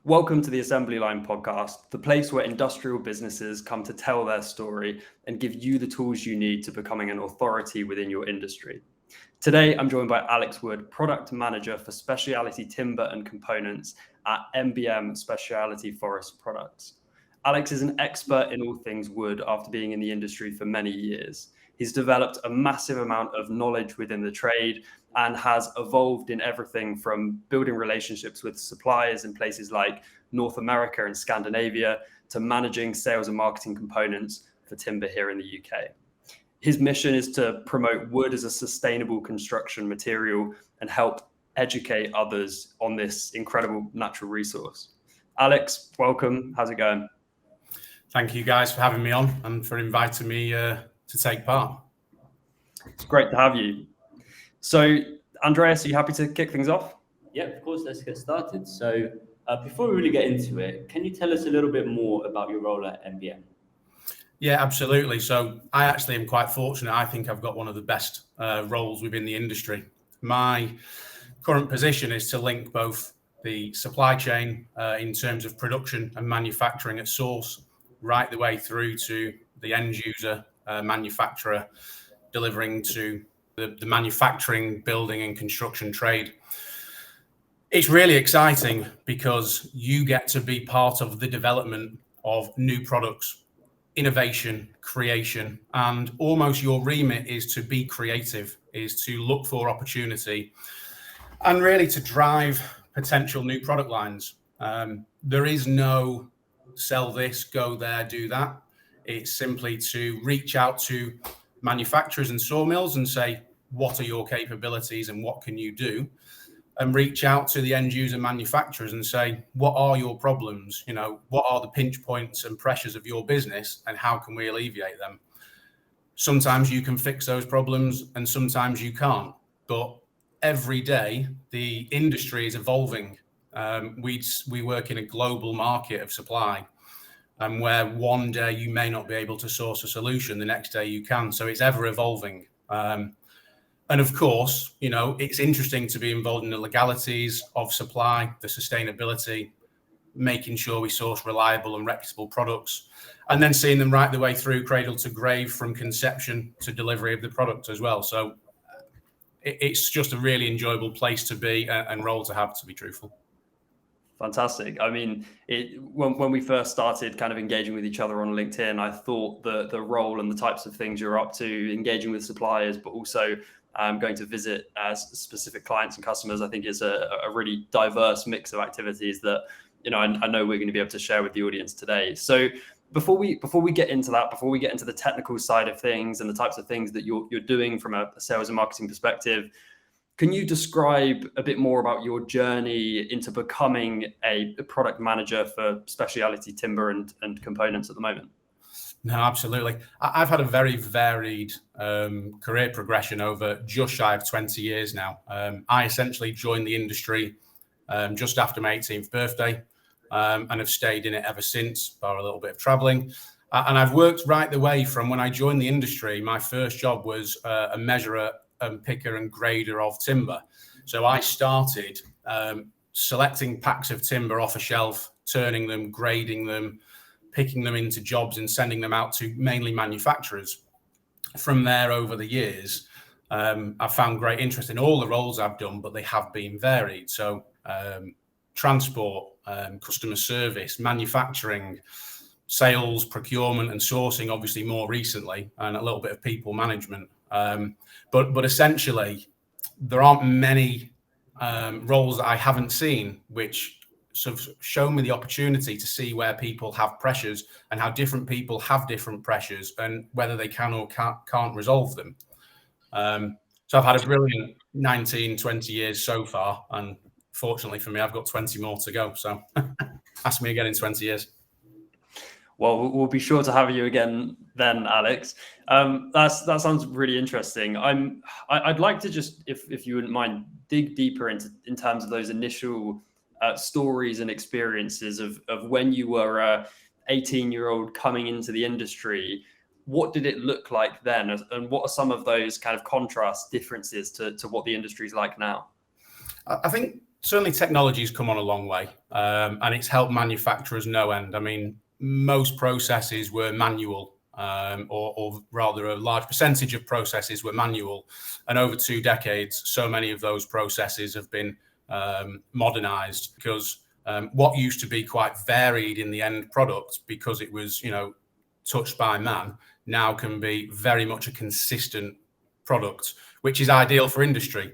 Welcome to the Assembly Line podcast, the place where industrial businesses come to tell their story and give you the tools you need to becoming an authority within your industry. Today, I'm joined by Alex Wood, Product Manager for Specialty Timber and Components at MBM Specialty Forest Products. Alex is an expert in all things wood after being in the industry for many years. He's developed a massive amount of knowledge within the trade and has evolved in everything from building relationships with suppliers in places like North America and Scandinavia to managing sales and marketing components for timber here in the UK. His mission is to promote wood as a sustainable construction material and help educate others on this incredible natural resource. Alex, welcome. How's it going? Thank you guys for having me on and for inviting me to take part. It's great to have you. So, Andreas, are you happy to kick things off? Yeah, of course. Let's get started. So, before we really get into it, can you tell us a little bit more about your role at MBM? Yeah, absolutely. So, I actually am quite fortunate. I think I've got one of the best roles within the industry. My current position is to link both the supply chain in terms of production and manufacturing at source, right the way through to the end user manufacturer, delivering to the manufacturing, building and construction trade. It's really exciting because you get to be part of the development of new products, innovation, creation, and almost your remit is to be creative, is to look for opportunity and really to drive potential new product lines. There is no sell this, go there, do that. It's simply to reach out to manufacturers and sawmills and say, what are your capabilities and what can you do? And reach out to the end user manufacturers and say, what are your problems? You know, what are the pinch points and pressures of your business and how can we alleviate them? Sometimes you can fix those problems and sometimes you can't. But every day the industry is evolving. We work in a global market of supply, and where one day you may not be able to source a solution, the next day you can. So it's ever evolving. And of course, you know, it's interesting to be involved in the legalities of supply, the sustainability, making sure we source reliable and reputable products, and then seeing them right the way through cradle to grave from conception to delivery of the product as well. So it's just a really enjoyable place to be and role to have, to be truthful. Fantastic. I mean, when we first started kind of engaging with each other on LinkedIn, I thought the role and the types of things you're up to, engaging with suppliers, but also going to visit specific clients and customers, I think is a really diverse mix of activities that, you know, I know we're going to be able to share with the audience today. So before we get into that, before we get into the technical side of things and the types of things that you're doing from a sales and marketing perspective, can you describe a bit more about your journey into becoming a product manager for specialty timber and components at the moment? No, absolutely. I've had a very varied career progression over just shy of 20 years now. I essentially joined the industry just after my 18th birthday and have stayed in it ever since, bar a little bit of traveling. And I've worked right the way from when I joined the industry. My first job was a measurer and picker and grader of timber. So I started selecting packs of timber off a shelf, turning them, grading them, picking them into jobs and sending them out to mainly manufacturers. From there, over the years, I've found great interest in all the roles I've done, but they have been varied. So transport, customer service, manufacturing, sales, procurement and sourcing, obviously more recently, and a little bit of people management. But essentially, there aren't many roles that I haven't seen, which sort of show me the opportunity to see where people have pressures and how different people have different pressures and whether they can or can't resolve them. So I've had a brilliant 19, 20 years so far. And fortunately for me, I've got 20 more to go. So ask me again in 20 years. Well, we'll be sure to have you again then, Alex. That sounds really interesting. I'd like to just, if you wouldn't mind, dig deeper in terms of those initial stories and experiences of when you were a 18-year-old coming into the industry. What did it look like then, and what are some of those kind of contrast differences to what the industry is like now? I think Certainly technology's come on a long way, and it's helped manufacturers no end. I mean, most processes were manual, or rather a large percentage of processes were manual. And over 2 decades, so many of those processes have been modernized, because what used to be quite varied in the end product, because it was, touched by man, now can be very much a consistent product, which is ideal for industry.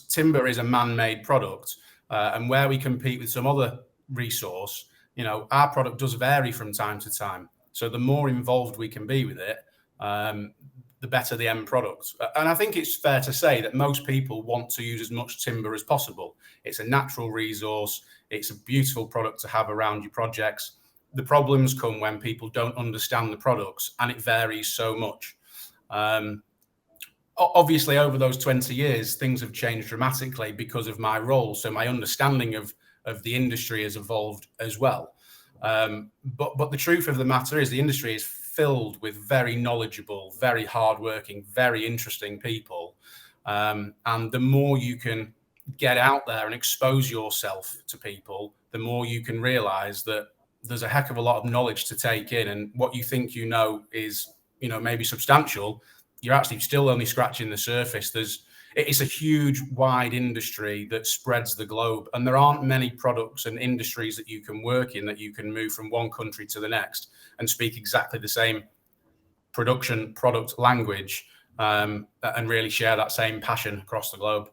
Timber is a man-made product, and where we compete with some other resource, our product does vary from time to time. So the more involved we can be with it, the better the end product. And I think it's fair to say that most people want to use as much timber as possible. It's a natural resource. It's a beautiful product to have around your projects. The problems come when people don't understand the products, and it varies so much. Obviously, over those 20 years, things have changed dramatically because of my role. So my understanding of the industry has evolved as well. But the truth of the matter is the industry is filled with very knowledgeable, very hardworking, very interesting people. And the more you can get out there and expose yourself to people, the more you can realize that there's a heck of a lot of knowledge to take in. And what you think is, maybe substantial, you're actually still only scratching the surface. It's a huge, wide industry that spreads the globe, and there aren't many products and industries that you can work in that you can move from one country to the next and speak exactly the same production product language, and really share that same passion across the globe.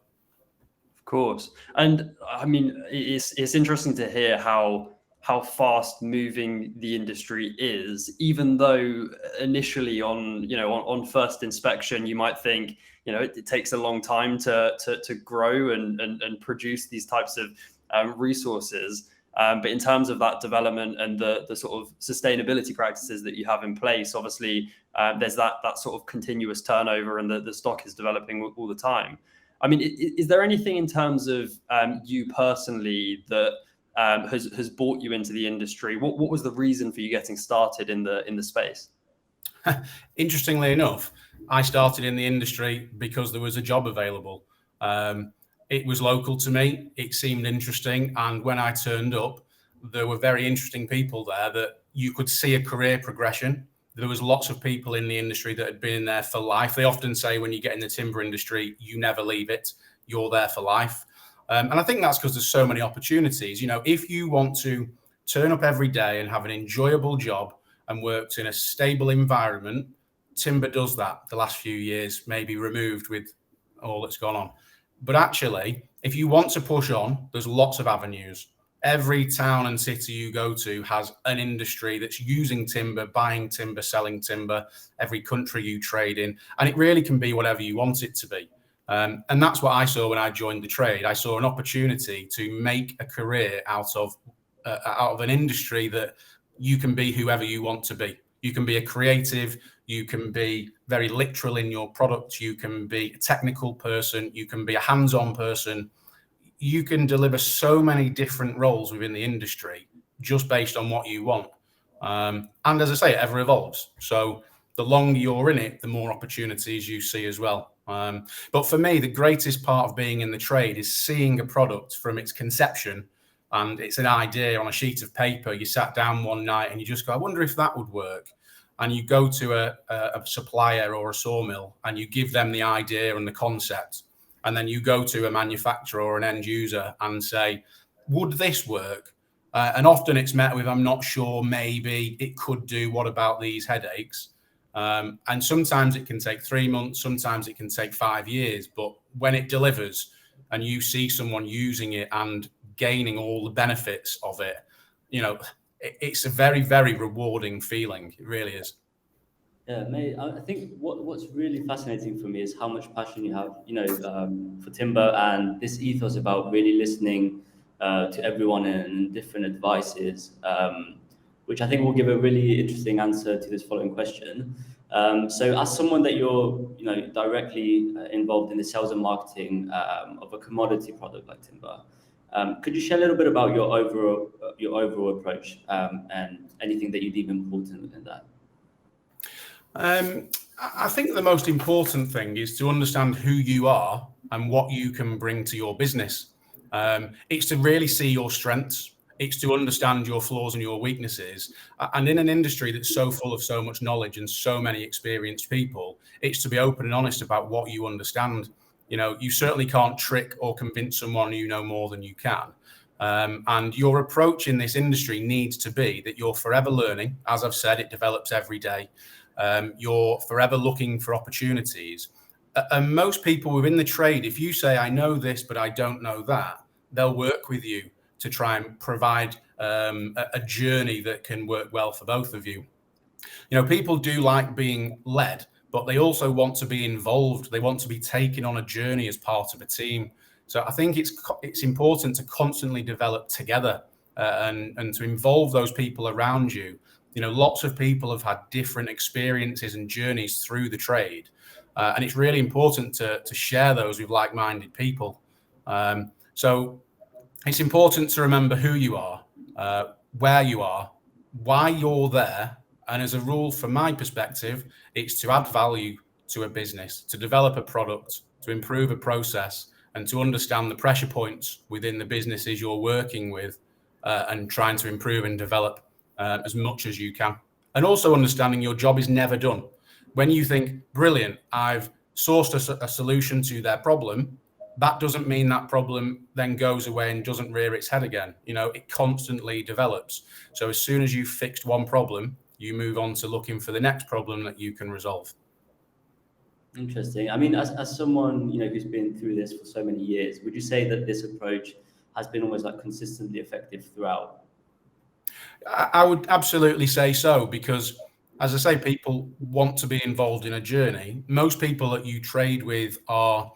Of course. And I mean, it's interesting to hear how fast moving the industry is, even though initially on first inspection, you might think, it takes a long time to grow and produce these types of resources. But in terms of that development and the sort of sustainability practices that you have in place, obviously there's that sort of continuous turnover, and the stock is developing all the time. I mean, is there anything in terms of you personally that has brought you into the industry? What was the reason for you getting started in the space? Interestingly enough, I started in the industry because there was a job available. It was local to me. It seemed interesting. And when I turned up, there were very interesting people there that you could see a career progression. There was lots of people in the industry that had been there for life. They often say when you get in the timber industry, you never leave it. You're there for life. And I think that's because there's so many opportunities. If you want to turn up every day and have an enjoyable job and work in a stable environment, timber does that. The last few years, maybe removed with all that's gone on. But actually, if you want to push on, there's lots of avenues. Every town and city you go to has an industry that's using timber, buying timber, selling timber, every country you trade in. And it really can be whatever you want it to be. And that's what I saw when I joined the trade. I saw an opportunity to make a career out of an industry that you can be whoever you want to be. You can be a creative, you can be very literal in your product, you can be a technical person, you can be a hands-on person. You can deliver so many different roles within the industry just based on what you want. And as I say, it ever evolves. So the longer you're in it, the more opportunities you see as well. But for me, the greatest part of being in the trade is seeing a product from its conception, and it's an idea on a sheet of paper. You sat down one night and you just go, I wonder if that would work. And you go to a supplier or a sawmill and you give them the idea and the concept. And then you go to a manufacturer or an end user and say, would this work? And often it's met with, I'm not sure, maybe it could do, what about these headaches? And sometimes it can take 3 months, sometimes it can take 5 years. But when it delivers and you see someone using it and gaining all the benefits of it, it's a very, very rewarding feeling. It really is. Yeah, mate. I think what's really fascinating for me is how much passion you have, for timber, and this ethos about really listening to everyone and different advices, which I think will give a really interesting answer to this following question. So, as someone that you're, directly involved in the sales and marketing of a commodity product like timber, could you share a little bit about your overall approach and anything that you deem important within that? I think the most important thing is to understand who you are and what you can bring to your business. It's to really see your strengths. It's to understand your flaws and your weaknesses. And in an industry that's so full of so much knowledge and so many experienced people, it's to be open and honest about what you understand. You certainly can't trick or convince someone you know more than you can. And your approach in this industry needs to be that you're forever learning. As I've said, it develops every day. You're forever looking for opportunities. And most people within the trade, if you say, I know this, but I don't know that, they'll work with you to try and provide a journey that can work well for both of you. People do like being led, but they also want to be involved. They want to be taken on a journey as part of a team. So I think it's important to constantly develop together and to involve those people around you. Lots of people have had different experiences and journeys through the trade. And it's really important to share those with like-minded people. So it's important to remember who you are, where you are, why you're there. And as a rule, from my perspective, it's to add value to a business, to develop a product, to improve a process, and to understand the pressure points within the businesses you're working with and trying to improve and develop as much as you can. And also understanding your job is never done. When you think, brilliant, I've sourced a solution to their problem, that doesn't mean that problem then goes away and doesn't rear its head again. It constantly develops. So as soon as you've fixed one problem, you move on to looking for the next problem that you can resolve. Interesting. I mean, as someone, who's been through this for so many years, would you say that this approach has been almost like consistently effective throughout? I would absolutely say so, because as I say, people want to be involved in a journey. Most people that you trade with are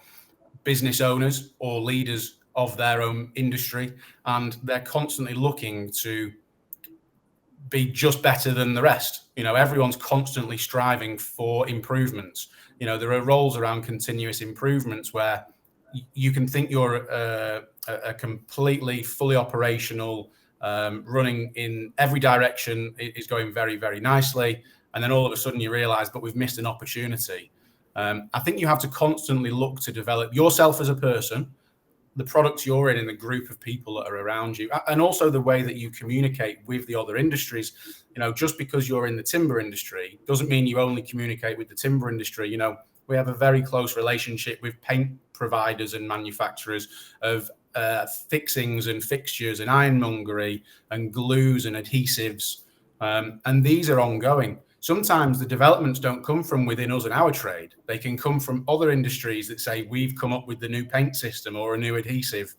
business owners or leaders of their own industry, and they're constantly looking to be just better than the rest. Everyone's constantly striving for improvements. There are roles around continuous improvements where you can think you're a completely fully operational, running in every direction is going very, very nicely. And then all of a sudden you realize, but we've missed an opportunity. I think you have to constantly look to develop yourself as a person, the products you're in, and the group of people that are around you, and also the way that you communicate with the other industries. Just because you're in the timber industry doesn't mean you only communicate with the timber industry. We have a very close relationship with paint providers and manufacturers of fixings and fixtures and ironmongery and glues and adhesives. And these are ongoing. Sometimes the developments don't come from within us and our trade. They can come from other industries that say, we've come up with the new paint system or a new adhesive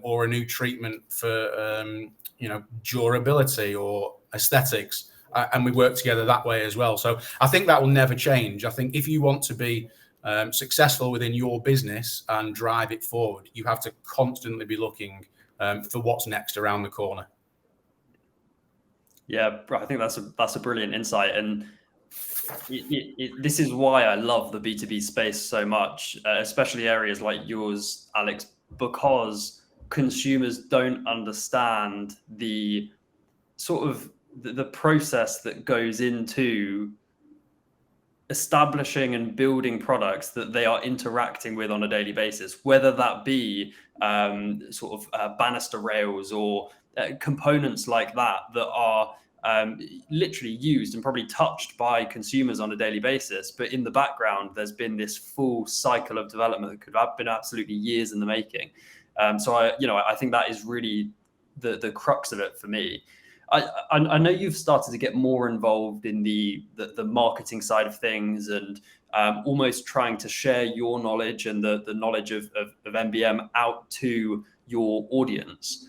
or a new treatment for, durability or aesthetics. And we work together that way as well. So I think that will never change. I think if you want to be successful within your business and drive it forward, you have to constantly be looking for what's next around the corner. Yeah, I think that's a brilliant insight, and this is why I love the B2B space so much, especially areas like yours, Alex, because consumers don't understand the sort of the process that goes into establishing and building products that they are interacting with on a daily basis, whether that be banister rails or components like that are literally used and probably touched by consumers on a daily basis. But in the background, there's been this full cycle of development that could have been absolutely years in the making. So I think that is really the crux of it for me. I know you've started to get more involved in the marketing side of things and almost trying to share your knowledge and the knowledge of MBM out to your audience.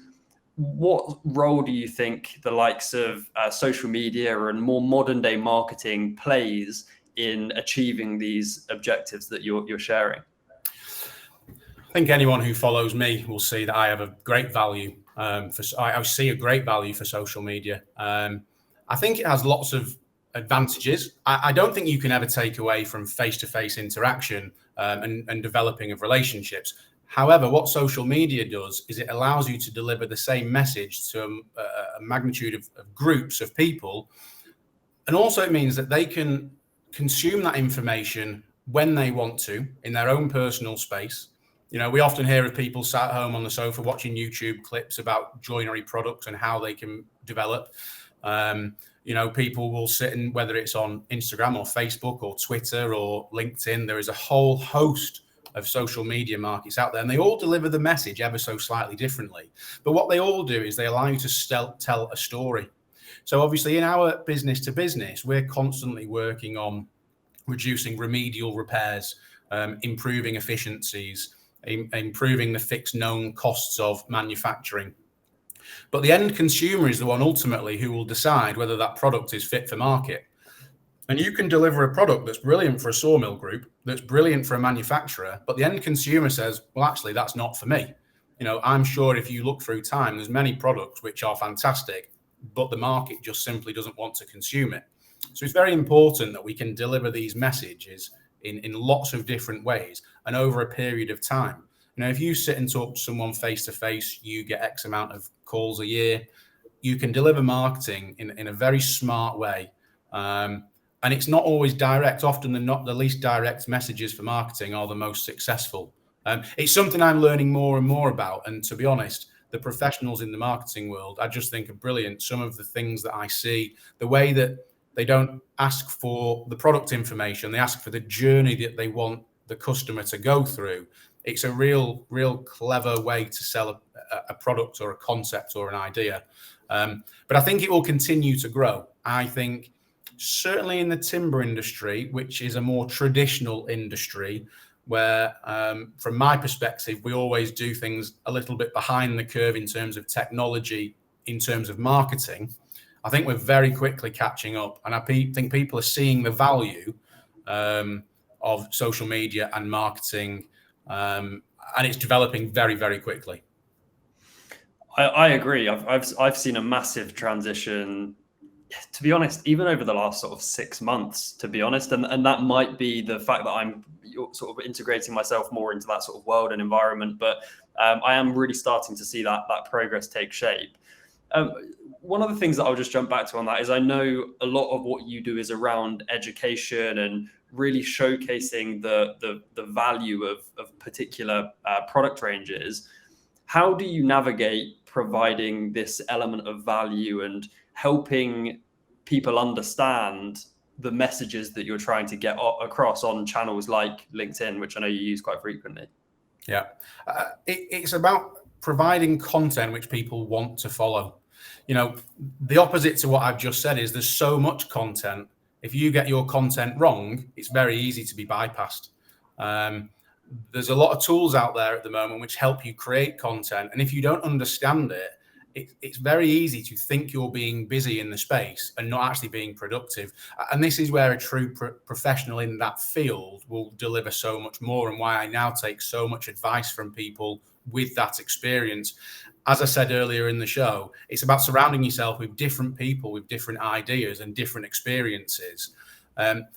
What role do you think the likes of social media and more modern day marketing plays in achieving these objectives that you're sharing? I think anyone who follows me will see that I have a great value. I see a great value for social media. I think it has lots of advantages. I don't think you can ever take away from face-to-face interaction and developing of relationships. However, what social media does is it allows you to deliver the same message to a magnitude of groups of people. And also it means that they can consume that information when they want to in their own personal space. We often hear of people sat at home on the sofa watching YouTube clips about joinery products and how they can develop. People will sit in, whether it's on Instagram or Facebook or Twitter or LinkedIn, there is a whole host of social media markets out there, and they all deliver the message ever so slightly differently. But what they all do is they allow you to tell a story. So obviously in our business to business, we're constantly working on reducing remedial repairs, improving efficiencies, improving the fixed known costs of manufacturing. But the end consumer is the one ultimately who will decide whether that product is fit for market. And you can deliver a product that's brilliant for a sawmill group, that's brilliant for a manufacturer, but the end consumer says, well, actually, that's not for me. I'm sure if you look through time, there's many products which are fantastic, but the market just simply doesn't want to consume it. So it's very important that we can deliver these messages in lots of different ways and over a period of time. If you sit and talk to someone face to face, you get X amount of calls a year. You can deliver marketing in a very smart way. And it's not always direct. Often the least direct messages for marketing are the most successful. It's something I'm learning more and more about. And to be honest, the professionals in the marketing world, I just think are brilliant. Some of the things that I see, the way that they don't ask for the product information, they ask for the journey that they want the customer to go through. It's a real clever way to sell a product or a concept or an idea. But I think it will continue to grow. I think certainly in the timber industry, which is a more traditional industry, where from my perspective, we always do things a little bit behind the curve in terms of technology, in terms of marketing. I think we're very quickly catching up. And I think people are seeing the value of social media and marketing, and it's developing very, very quickly. I agree. I've seen a massive transition, to be honest, even over the last sort of 6 months, to be honest. And that might be the fact that I'm sort of integrating myself more into that sort of world and environment. But I am really starting to see that progress take shape. One of the things that I'll just jump back to on that is I know a lot of what you do is around education and really showcasing the value of particular product ranges. How do you navigate providing this element of value and helping people understand the messages that you're trying to get across on channels like LinkedIn, which I know you use quite frequently? Yeah, it's about providing content which people want to follow. The opposite to what I've just said is there's so much content. If you get your content wrong, it's very easy to be bypassed. There's a lot of tools out there at the moment which help you create content. And if you don't understand it, it's very easy to think you're being busy in the space and not actually being productive. And this is where a true professional in that field will deliver so much more, and why I now take so much advice from people with that experience. As I said earlier in the show, it's about surrounding yourself with different people with different ideas and different experiences.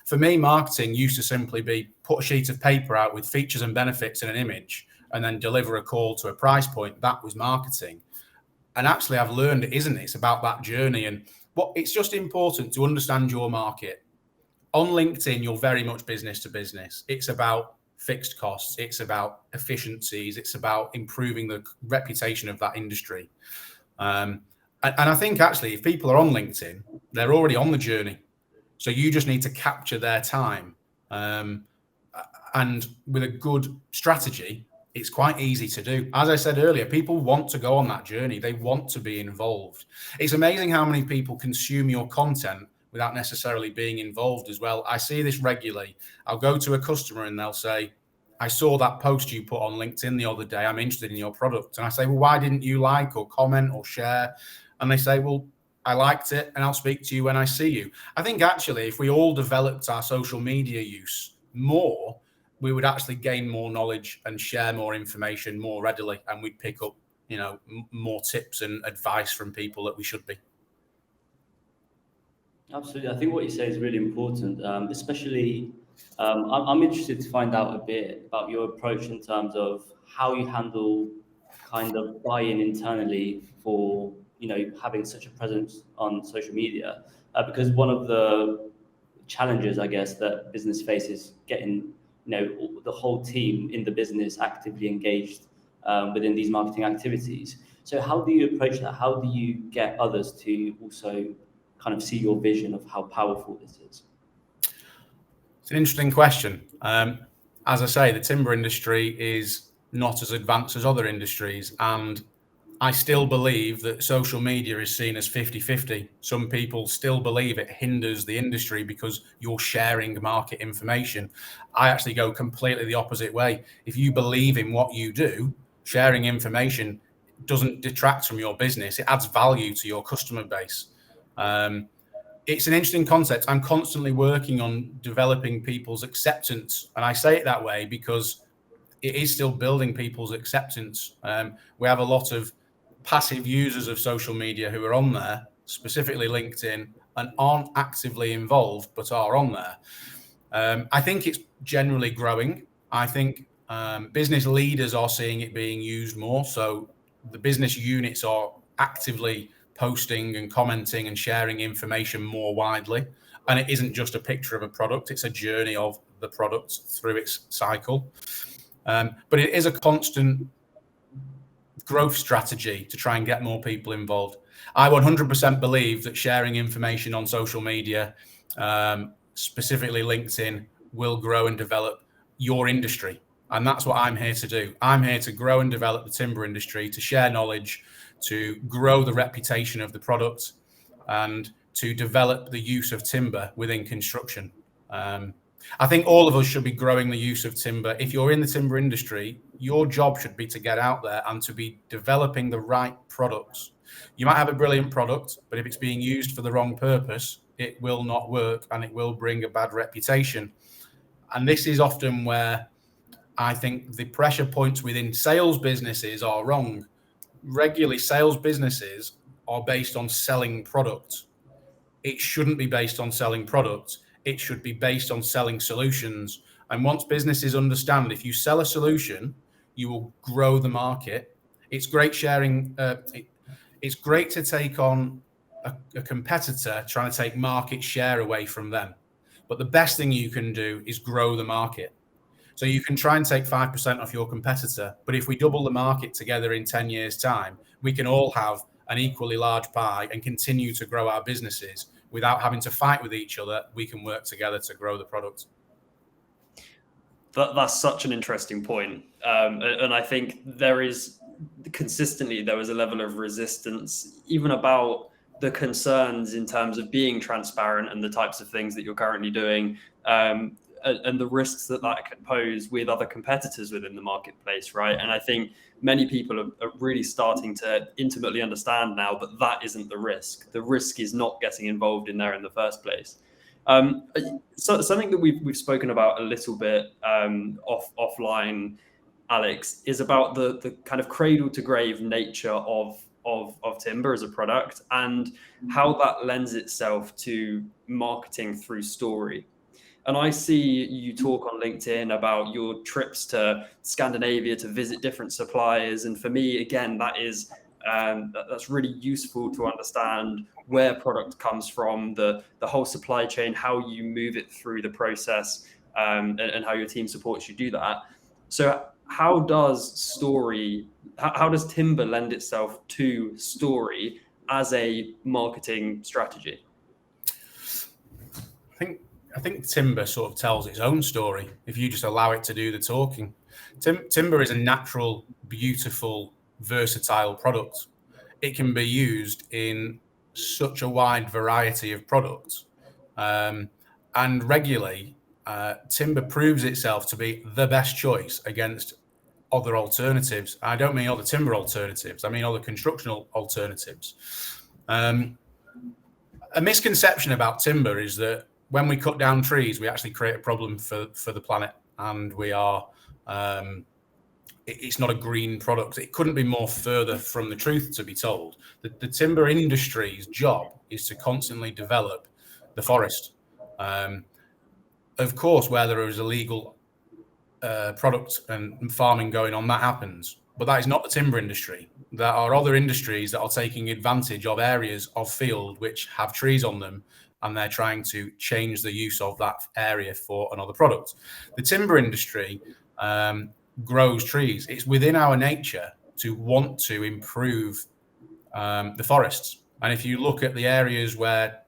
For me, marketing used to simply be put a sheet of paper out with features and benefits in an image and then deliver a call to a price point. That was marketing. And actually, I've learned it isn't. It's about that journey. And it's just important to understand your market. On LinkedIn, you're very much business to business. It's about fixed costs. It's about efficiencies. It's about improving the reputation of that industry. And I think actually, if people are on LinkedIn, they're already on the journey. So you just need to capture their time. And with a good strategy, it's quite easy to do. As I said earlier, people want to go on that journey. They want to be involved. It's amazing how many people consume your content without necessarily being involved as well. I see this regularly. I'll go to a customer and they'll say, I saw that post you put on LinkedIn the other day. I'm interested in your product. And I say, well, why didn't you like or comment or share? And they say, well, I liked it and I'll speak to you when I see you. I think actually, if we all developed our social media use more, we would actually gain more knowledge and share more information more readily. And we'd pick up, more tips and advice from people that we should be. Absolutely. I think what you say is really important, especially I'm interested to find out a bit about your approach in terms of how you handle kind of buy-in internally for, having such a presence on social media, because one of the challenges, I guess, that business faces getting the whole team in the business actively engaged within these marketing activities. So how do you approach that? How do you get others to also kind of see your vision of how powerful this is? It's an interesting question. As I say, the timber industry is not as advanced as other industries, and I still believe that social media is seen as 50-50. Some people still believe it hinders the industry because you're sharing market information. I actually go completely the opposite way. If you believe in what you do, sharing information doesn't detract from your business. It adds value to your customer base. It's an interesting concept. I'm constantly working on developing people's acceptance. And I say it that way because it is still building people's acceptance. We have a lot of passive users of social media who are on there, specifically LinkedIn, and aren't actively involved, but are on there. I think it's generally growing. I think business leaders are seeing it being used more. So the business units are actively posting and commenting and sharing information more widely. And it isn't just a picture of a product, it's a journey of the product through its cycle. But it is a constant growth strategy to try and get more people involved. I 100% believe that sharing information on social media, specifically LinkedIn, will grow and develop your industry. And that's what I'm here to do. I'm here to grow and develop the timber industry, to share knowledge, to grow the reputation of the product, and to develop the use of timber within construction. I think all of us should be growing the use of timber. If you're in the timber industry, your job should be to get out there and to be developing the right products. You might have a brilliant product, but if it's being used for the wrong purpose, it will not work and it will bring a bad reputation. And this is often where I think the pressure points within sales businesses are wrong. Regularly, sales businesses are based on selling products. It shouldn't be based on selling products. It should be based on selling solutions. And once businesses understand, if you sell a solution, you will grow the market. It's great sharing. It's great to take on a competitor trying to take market share away from them. But the best thing you can do is grow the market. So you can try and take 5% off your competitor, but if we double the market together in 10 years' time, we can all have an equally large pie and continue to grow our businesses without having to fight with each other. We can work together to grow the product. That's such an interesting point. And I think there was a level of resistance, even about the concerns in terms of being transparent and the types of things that you're currently doing, and the risks that could pose with other competitors within the marketplace, right? And I think many people are really starting to intimately understand now that isn't the risk. The risk is not getting involved in there in the first place. So something that we've spoken about a little bit offline, Alex, is about the kind of cradle to grave nature of timber as a product and how that lends itself to marketing through story. And I see you talk on LinkedIn about your trips to Scandinavia to visit different suppliers. And for me, again, that's really useful to understand where product comes from, the whole supply chain, how you move it through the process, and how your team supports you do that. So how does timber lend itself to story as a marketing strategy? I think timber sort of tells its own story if you just allow it to do the talking. Timber is a natural, beautiful, versatile product. It can be used in such a wide variety of products. And regularly, timber proves itself to be the best choice against other alternatives. I don't mean other timber alternatives. I mean other constructional alternatives. A misconception about timber is that when we cut down trees, we actually create a problem for the planet, and it's not a green product. It couldn't be more further from the truth, to be told. The timber industry's job is to constantly develop the forest. Of course, where there is illegal product and farming going on, that happens. But that is not the timber industry. There are other industries that are taking advantage of areas of field which have trees on them and they're trying to change the use of that area for another product. The timber industry grows trees. It's within our nature to want to improve the forests. And if you look at the areas where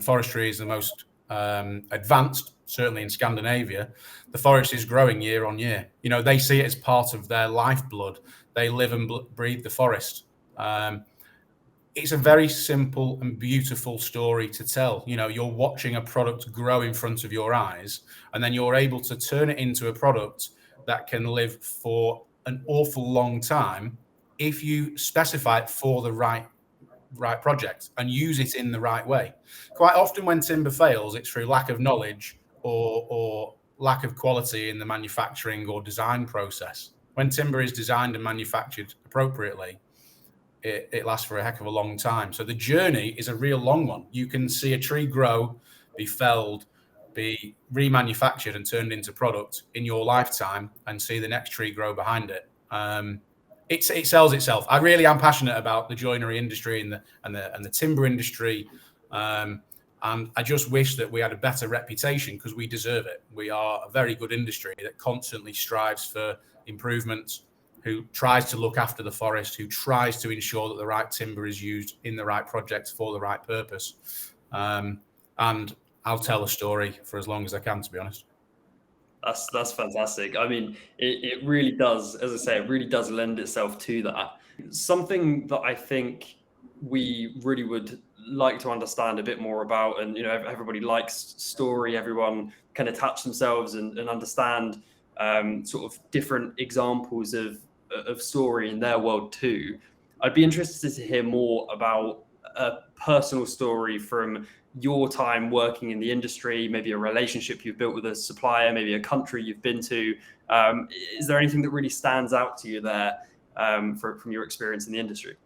forestry is the most advanced, certainly in Scandinavia, the forest is growing year on year. You know, they see it as part of their lifeblood. They live and breathe the forest. It's a very simple and beautiful story to tell. You know, you're watching a product grow in front of your eyes, and then you're able to turn it into a product that can live for an awful long time if you specify it for the right project and use it in the right way. Quite often when timber fails, it's through lack of knowledge or lack of quality in the manufacturing or design process. When timber is designed and manufactured appropriately, it lasts for a heck of a long time. So the journey is a real long one. You can see a tree grow, be felled, be remanufactured and turned into product in your lifetime, and see the next tree grow behind it. It sells itself. I really am passionate about the joinery industry and the timber industry, and I just wish that we had a better reputation, because we deserve it. We are a very good industry that constantly strives for improvements, who tries to look after the forest, who tries to ensure that the right timber is used in the right projects for the right purpose. And I'll tell a story for as long as I can, to be honest. That's fantastic. I mean, it really does, as I say, it really does lend itself to that. Something that I think we really would like to understand a bit more about, and, you know, everybody likes story, everyone can attach themselves and understand sort of different examples of story in their world too. I'd be interested to hear more about a personal story from your time working in the industry, maybe a relationship you've built with a supplier, maybe a country you've been to. Is there anything that really stands out to you there from your experience in the industry?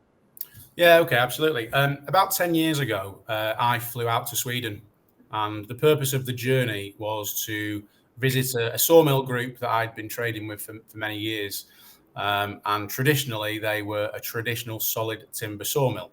Yeah, okay, absolutely. About 10 years ago, I flew out to Sweden, and the purpose of the journey was to visit a sawmill group that I'd been trading with for many years. And traditionally, they were a traditional solid timber sawmill.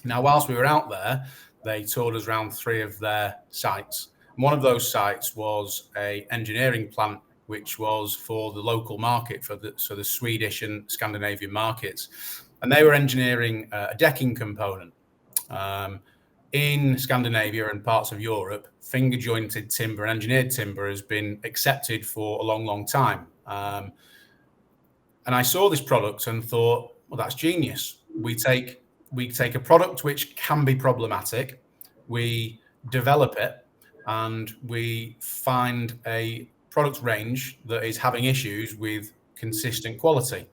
Now, whilst we were out there, they toured us around 3 of their sites. One of those sites was an engineering plant, which was for the local market, for the Swedish and Scandinavian markets. And they were engineering a decking component. In Scandinavia and parts of Europe, finger jointed timber and engineered timber has been accepted for a long, long time. And I saw this product and thought, well, that's genius. We take a product which can be problematic, we develop it, and we find a product range that is having issues with consistent quality.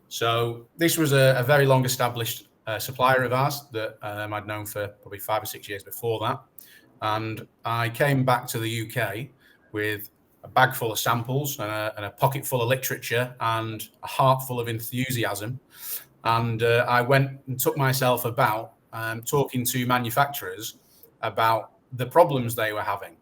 So this was a very long established supplier of ours that I'd known for probably 5 or 6 years before that. And I came back to the UK with a bag full of samples and a pocket full of literature and a heart full of enthusiasm. And I went and took myself about talking to manufacturers about the problems they were having.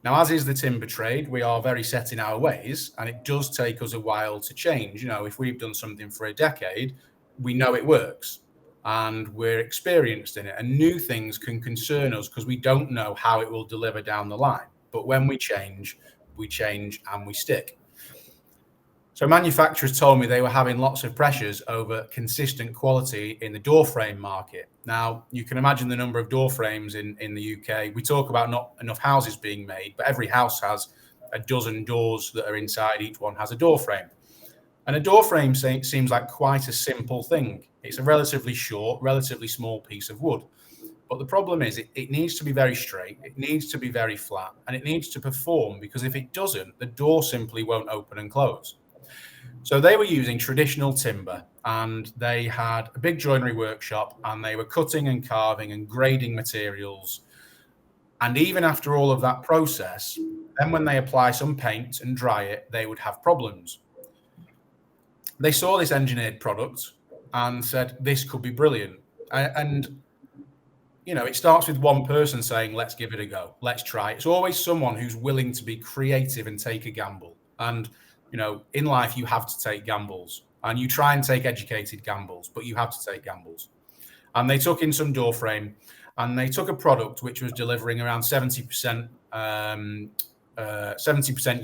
Now, as is the timber trade, we are very set in our ways, and it does take us a while to change. You know, if we've done something for a decade, we know it works and we're experienced in it. And new things can concern us because we don't know how it will deliver down the line. But when we change and we stick. So manufacturers told me they were having lots of pressures over consistent quality in the door frame market. Now, you can imagine the number of door frames in the UK. We talk about not enough houses being made, but every house has a dozen doors that are inside. Each one has a door frame. And a door frame seems like quite a simple thing. It's a relatively short, relatively small piece of wood. But the problem is it needs to be very straight, it needs to be very flat, and it needs to perform, because if it doesn't, the door simply won't open and close. So they were using traditional timber, and they had a big joinery workshop, and they were cutting and carving and grading materials. And even after all of that process, then when they apply some paint and dry it, they would have problems. They saw this engineered product and said, this could be brilliant. And you know, it starts with one person saying, let's give it a go, let's try. It's always someone who's willing to be creative and take a gamble. And, you know, in life, you have to take gambles, and you try and take educated gambles, but you have to take gambles. and they took in some door frame, and they took a product which was delivering around 70%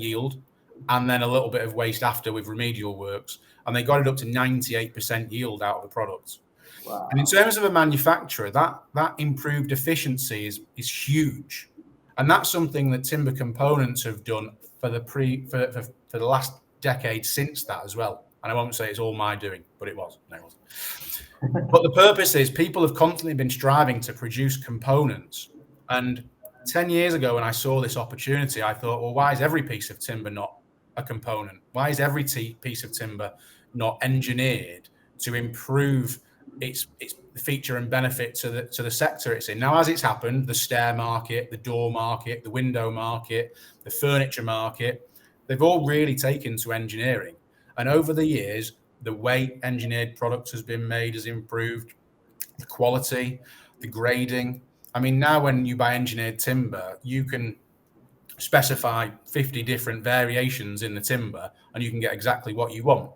yield, and then a little bit of waste after with remedial works, and they got it up to 98% yield out of the product. Wow. And in terms of a manufacturer, that improved efficiency is huge, and that's something that Timber Components have done for the last decade since that as well. And I won't say it's all my doing, but it was. No, it wasn't. But the purpose is people have constantly been striving to produce components. And 10 years ago, when I saw this opportunity, I thought, well, why is every piece of timber not a component? Why is every piece of timber not engineered to improve its feature and benefit to the sector it's in? Now, as it's happened, the stair market, the door market, the window market, the furniture market, they've all really taken to engineering. And over the years, the way engineered products has been made has improved, the quality, the grading. I mean, now when you buy engineered timber, you can specify 50 different variations in the timber and you can get exactly what you want.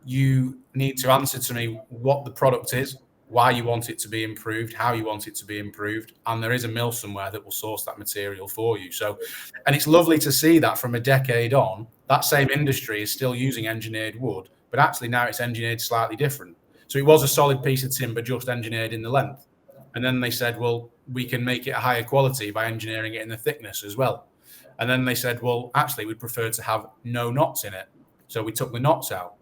You need to answer to me what the product is, why you want it to be improved, how you want it to be improved, and there is a mill somewhere that will source that material for you. So, and it's lovely to see that from a decade on, that same industry is still using engineered wood, but actually now it's engineered slightly different. So it was a solid piece of timber just engineered in the length. And then they said, well, we can make it a higher quality by engineering it in the thickness as well. And then they said, well, actually, we'd prefer to have no knots in it. So we took the knots out.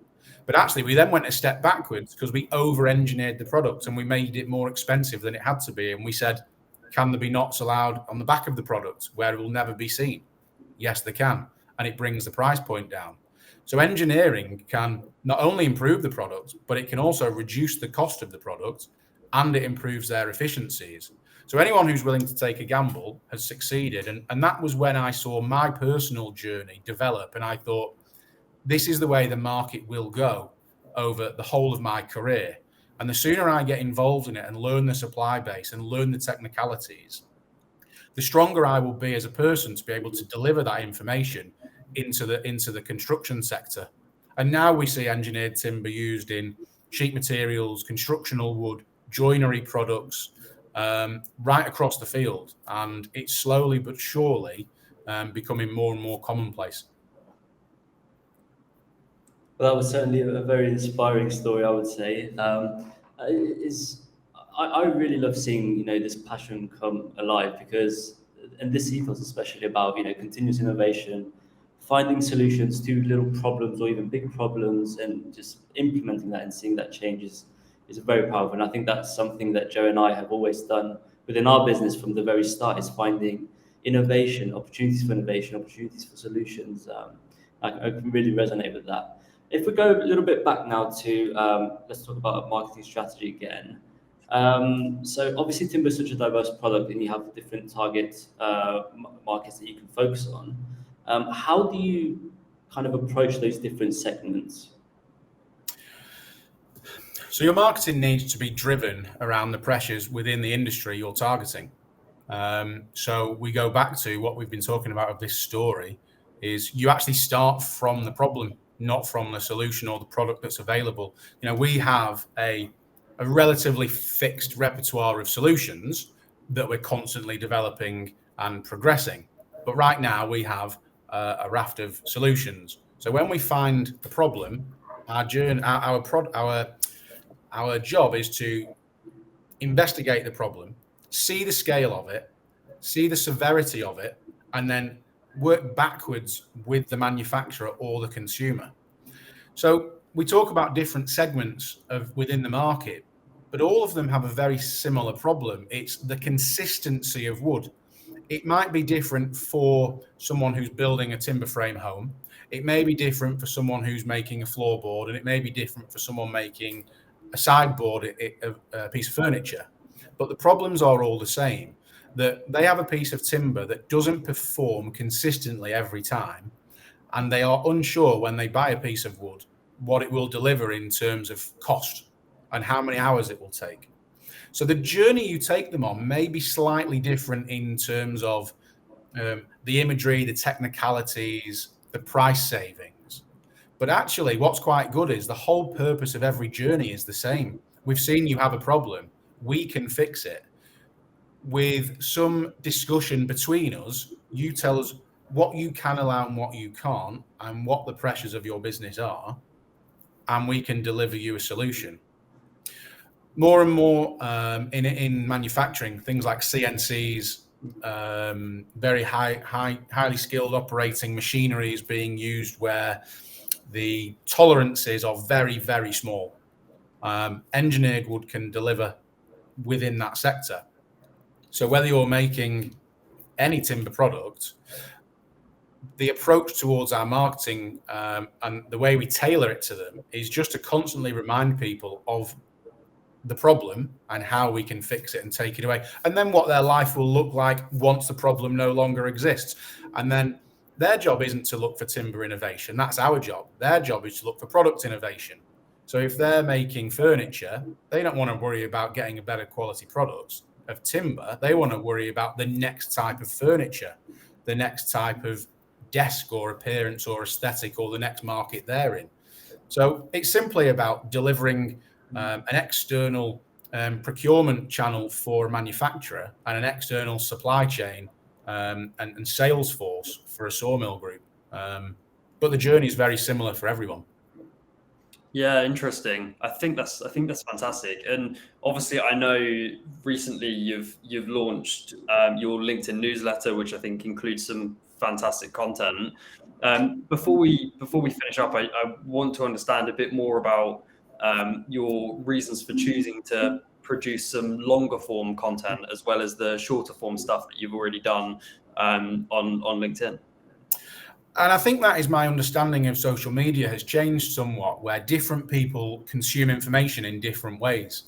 But actually, we then went a step backwards because we over-engineered the product and we made it more expensive than it had to be. And we said, can there be knots allowed on the back of the product where it will never be seen? Yes, they can. And it brings the price point down. So engineering can not only improve the product, but it can also reduce the cost of the product, and it improves their efficiencies. So anyone who's willing to take a gamble has succeeded. And that was when I saw my personal journey develop. And I thought, this is the way the market will go over the whole of my career. And the sooner I get involved in it and learn the supply base and learn the technicalities, the stronger I will be as a person to be able to deliver that information into the construction sector. And now we see engineered timber used in sheet materials, constructional wood, joinery products, right across the field. And it's slowly but surely becoming more and more commonplace. Well, that was certainly a very inspiring story, I would say. I really love seeing, this passion come alive because, and this ethos especially about, continuous innovation, finding solutions to little problems or even big problems and just implementing that and seeing that change is very powerful. And I think that's something that Joe and I have always done within our business from the very start, is finding innovation, opportunities for solutions. I can really resonate with that. If we go a little bit back now to, let's talk about a marketing strategy again. So obviously timber is such a diverse product and you have different target markets that you can focus on. How do you kind of approach those different segments? So your marketing needs to be driven around the pressures within the industry you're targeting. So we go back to what we've been talking about of this story, is you actually start from the problem, not from the solution or the product that's available. We have a relatively fixed repertoire of solutions that we're constantly developing and progressing. But right now we have a raft of solutions. So when we find the problem, our job is to investigate the problem, see the scale of it, see the severity of it, and then work backwards with the manufacturer or the consumer. So we talk about different segments within the market, but all of them have a very similar problem. It's the consistency of wood. It might be different for someone who's building a timber frame home. It may be different for someone who's making a floorboard, and it may be different for someone making a sideboard, a piece of furniture. But the problems are all the same, that they have a piece of timber that doesn't perform consistently every time, and they are unsure when they buy a piece of wood what it will deliver in terms of cost and how many hours it will take. So the journey you take them on may be slightly different in terms of the imagery, the technicalities, the price savings. But actually what's quite good is the whole purpose of every journey is the same. we've seen you have a problem. We can fix it. With some discussion between us, you tell us what you can allow and what you can't, and what the pressures of your business are, and we can deliver you a solution. More and more in manufacturing, things like CNCs, very highly skilled operating machinery is being used where the tolerances are very, very small. Engineered wood can deliver within that sector. So whether you're making any timber product, the approach towards our marketing and the way we tailor it to them is just to constantly remind people of the problem and how we can fix it and take it away, and then what their life will look like once the problem no longer exists. And then their job isn't to look for timber innovation. That's our job. Their job is to look for product innovation. So if they're making furniture, they don't want to worry about getting a better quality product of timber. They want to worry about the next type of furniture, the next type of desk or appearance or aesthetic, or the next market they're in. So it's simply about delivering an external procurement channel for a manufacturer and an external supply chain and sales force for a sawmill group. But the journey is very similar for everyone. Yeah, interesting. I think that's fantastic. And obviously, I know recently you've launched your LinkedIn newsletter, which I think includes some fantastic content. Before we finish up, I want to understand a bit more about your reasons for choosing to produce some longer form content as well as the shorter form stuff that you've already done on LinkedIn. And I think that is my understanding of social media has changed somewhat, where different people consume information in different ways.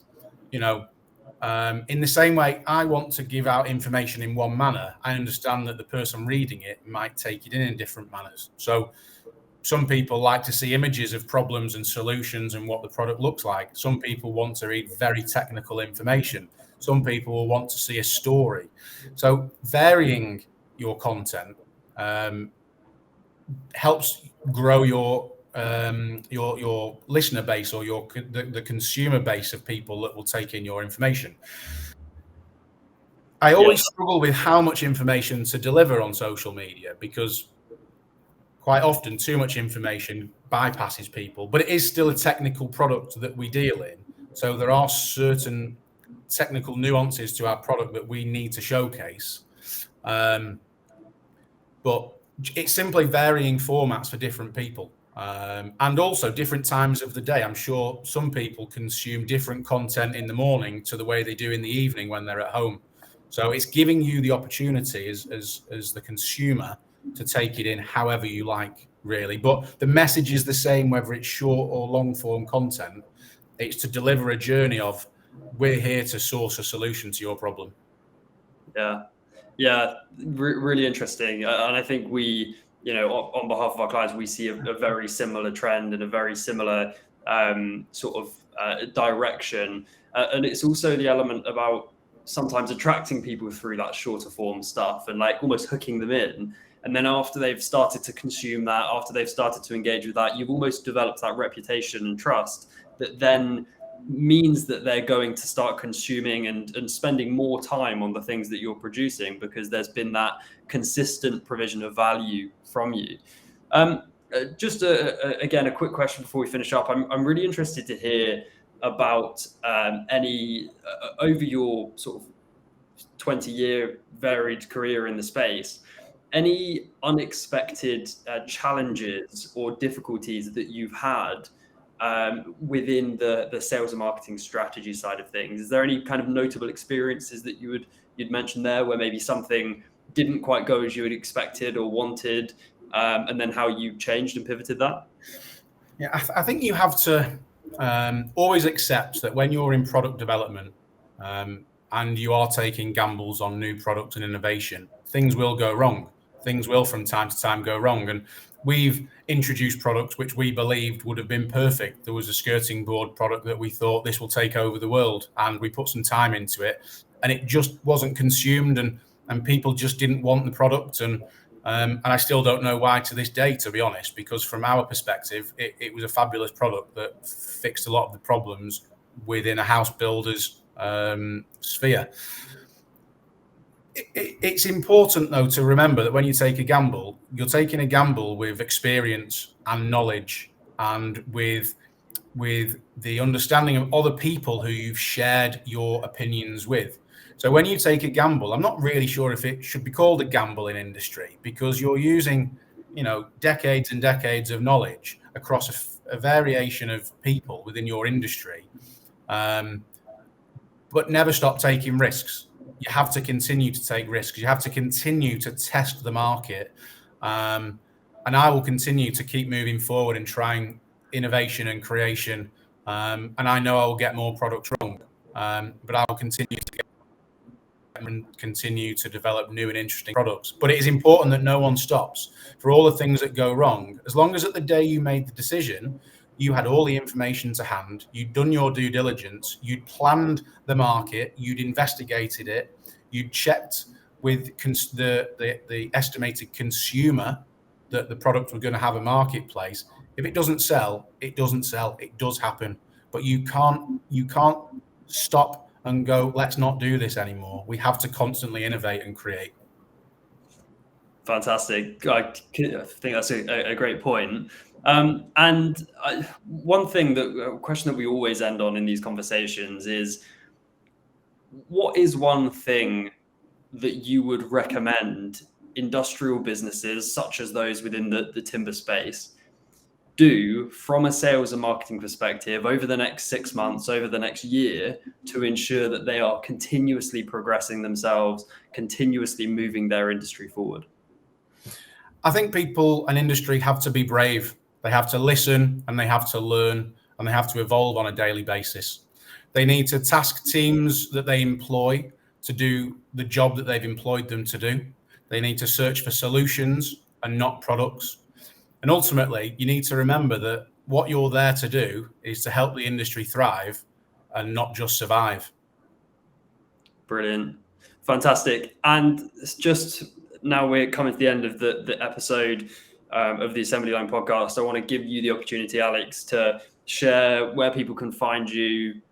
You know, in the same way I want to give out information in one manner, I understand that the person reading it might take it in different manners. So some people like to see images of problems and solutions and what the product looks like. Some people want to read very technical information. Some people will want to see a story. So varying your content helps grow your listener base, or the consumer base of people that will take in your information. I always struggle with how much information to deliver on social media, because quite often too much information bypasses people, but it is still a technical product that we deal in. So there are certain technical nuances to our product that we need to showcase. But it's simply varying formats for different people, and also different times of the day. I'm sure some people consume different content in the morning to the way they do in the evening when they're at home. So it's giving you the opportunity as the consumer to take it in however you like, really. But the message is the same, whether it's short or long form content. It's to deliver a journey of, we're here to source a solution to your problem. Yeah, really interesting. And I think we, on behalf of our clients, we see a very similar trend and a very similar sort of direction. And it's also the element about sometimes attracting people through that shorter form stuff and like almost hooking them in. And then after they've started to consume that, after they've started to engage with that, you've almost developed that reputation and trust that then means that they're going to start consuming and spending more time on the things that you're producing, because there's been that consistent provision of value from you. Just again, a quick question before we finish up. I'm really interested to hear about any over your sort of 20-year varied career in the space, any unexpected challenges or difficulties that you've had within the sales and marketing strategy side of things. Is there any kind of notable experiences that you'd mention there, where maybe something didn't quite go as you had expected or wanted, and then how you changed and pivoted that? Yeah, I think you have to always accept that when you're in product development and you are taking gambles on new product and innovation, things will go wrong. Things will from time to time go wrong. And we've introduced products which we believed would have been perfect. There was a skirting board product that we thought, this will take over the world, and we put some time into it, and it just wasn't consumed, and people just didn't want the product. And I still don't know why to this day, to be honest, because from our perspective, it was a fabulous product that fixed a lot of the problems within a house builder's sphere. It's important, though, to remember that when you take a gamble, you're taking a gamble with experience and knowledge, and with the understanding of other people who you've shared your opinions with. So when you take a gamble, I'm not really sure if it should be called a gamble in industry, because you're using, decades and decades of knowledge across a variation of people within your industry, but never stop taking risks. You have to continue to take risks. You have to continue to test the market. And I will continue to keep moving forward and trying innovation and creation. And I know I will get more products wrong, but I will continue to develop new and interesting products. But it is important that no one stops for all the things that go wrong. As long as at the day you made the decision, you had all the information to hand, you'd done your due diligence, you'd planned the market, you'd investigated it, you'd checked with the estimated consumer that the product was going to have a marketplace. If it doesn't sell, it doesn't sell. It does happen, but you can't stop and go, let's not do this anymore. We have to constantly innovate and create. Fantastic. I think that's a great point. One thing a question that we always end on in these conversations is, what is one thing that you would recommend industrial businesses, such as those within the timber space, do from a sales and marketing perspective over the next 6 months, over the next year, to ensure that they are continuously progressing themselves, continuously moving their industry forward? I think people and industry have to be brave. They have to listen, and they have to learn, and they have to evolve on a daily basis. They need to task teams that they employ to do the job that they've employed them to do. They need to search for solutions and not products. And ultimately, you need to remember that what you're there to do is to help the industry thrive and not just survive. Brilliant. Fantastic. And just now we're coming to the end of the episode of the Assembly Line podcast. I want to give you the opportunity, Alex, to share where people can find you,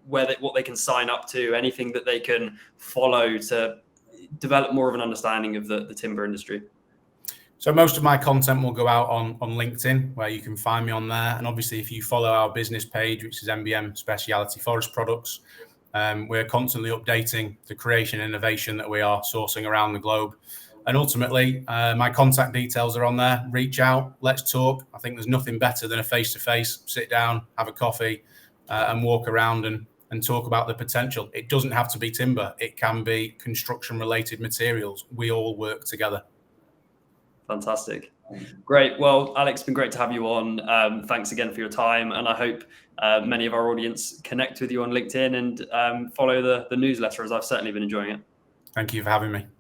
what they can sign up to, anything that they can follow to develop more of an understanding of the timber industry. So most of my content will go out on LinkedIn, where you can find me on there. And obviously, if you follow our business page, which is MBM Specialty Forest Products, we're constantly updating the creation and innovation that we are sourcing around the globe. And ultimately, my contact details are on there. Reach out, let's talk. I think there's nothing better than a face-to-face, sit down, have a coffee, and walk around and talk about the potential. It doesn't have to be timber. It can be construction-related materials. We all work together. Fantastic. Great. Well, Alex, it's been great to have you on. Thanks again for your time. And I hope many of our audience connect with you on LinkedIn and follow the newsletter, as I've certainly been enjoying it. Thank you for having me.